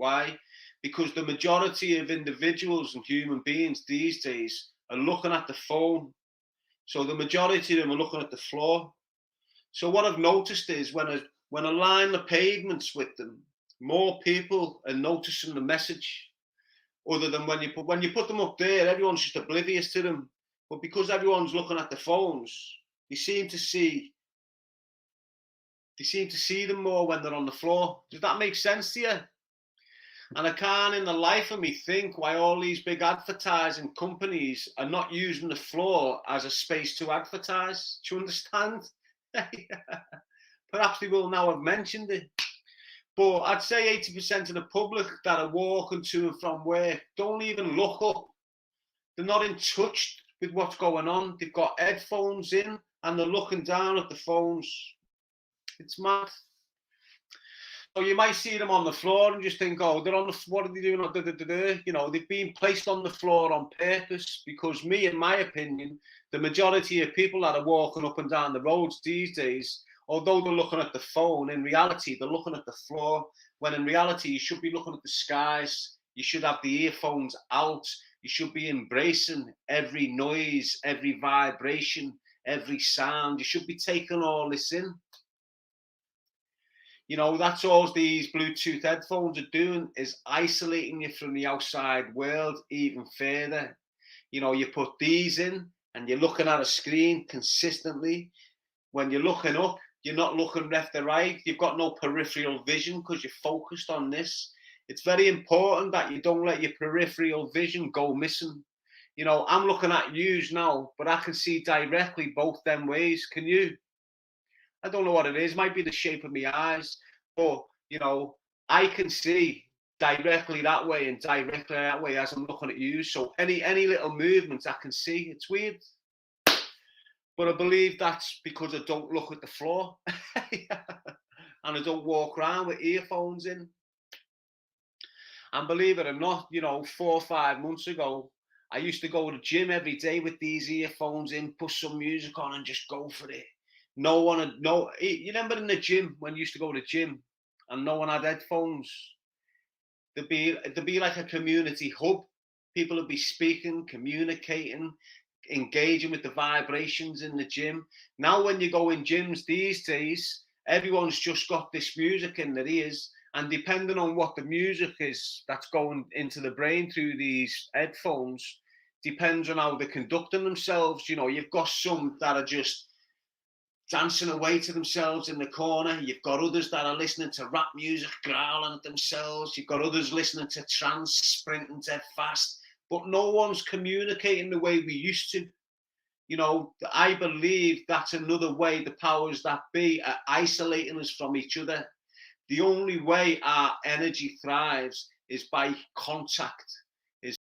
Why? Because the majority of individuals and human beings these days are looking at the phone. So the majority of them are looking at the floor. So what I've noticed is when I line the pavements with them, more people are noticing the message. Other than when you put them up there, everyone's just oblivious to them. But because everyone's looking at the phones, they seem to see them more when they're on the floor. Does that make sense to you? And I can't in the life of me think why all these big advertising companies are not using the floor as a space to advertise. Do you understand? Perhaps they will now have mentioned it. But I'd say 80% of the public that are walking to and from work don't even look up. They're not in touch with what's going on. They've got headphones in and they're looking down at the phones. It's mad. So you might see them on the floor and just think, oh, they're on the floor, what are they doing? You know, they've been placed on the floor on purpose because in my opinion, the majority of people that are walking up and down the roads these days, although they're looking at the phone, in reality, they're looking at the floor, when in reality, you should be looking at the skies. You should have the earphones out. You should be embracing every noise, every vibration, every sound. You should be taking all this in. You know, that's all these Bluetooth headphones are doing, is isolating you from the outside world even further. You know, you put these in and you're looking at a screen consistently. When you're looking up, you're not looking left or right. You've got no peripheral vision because you're focused on this. It's very important that you don't let your peripheral vision go missing. You know, I'm looking at yous now, but I can see directly both them ways. Can you? I don't know what it is. It might be the shape of my eyes, but you know, I can see directly that way and directly that way as I'm looking at you. So any little movements I can see. It's weird, but I believe that's because I don't look at the floor and I don't walk around with earphones in. And believe it or not, you know, 4 or 5 months ago, I used to go to the gym every day with these earphones in, put some music on and just go for it. You remember in the gym when you used to go to the gym and no one had headphones? There'd be like a community hub. People would be speaking, communicating, engaging with the vibrations in the gym. Now when you go in gyms these days, everyone's just got this music in their ears, and depending on what the music is that's going into the brain through these headphones, depends on how they're conducting themselves. You know, you've got some that are just dancing away to themselves in the corner. You've got others that are listening to rap music, growling at themselves. You've got others listening to trance, sprinting dead fast. But no one's communicating the way we used to. You know, I believe that's another way the powers that be are isolating us from each other. The only way our energy thrives is by contact.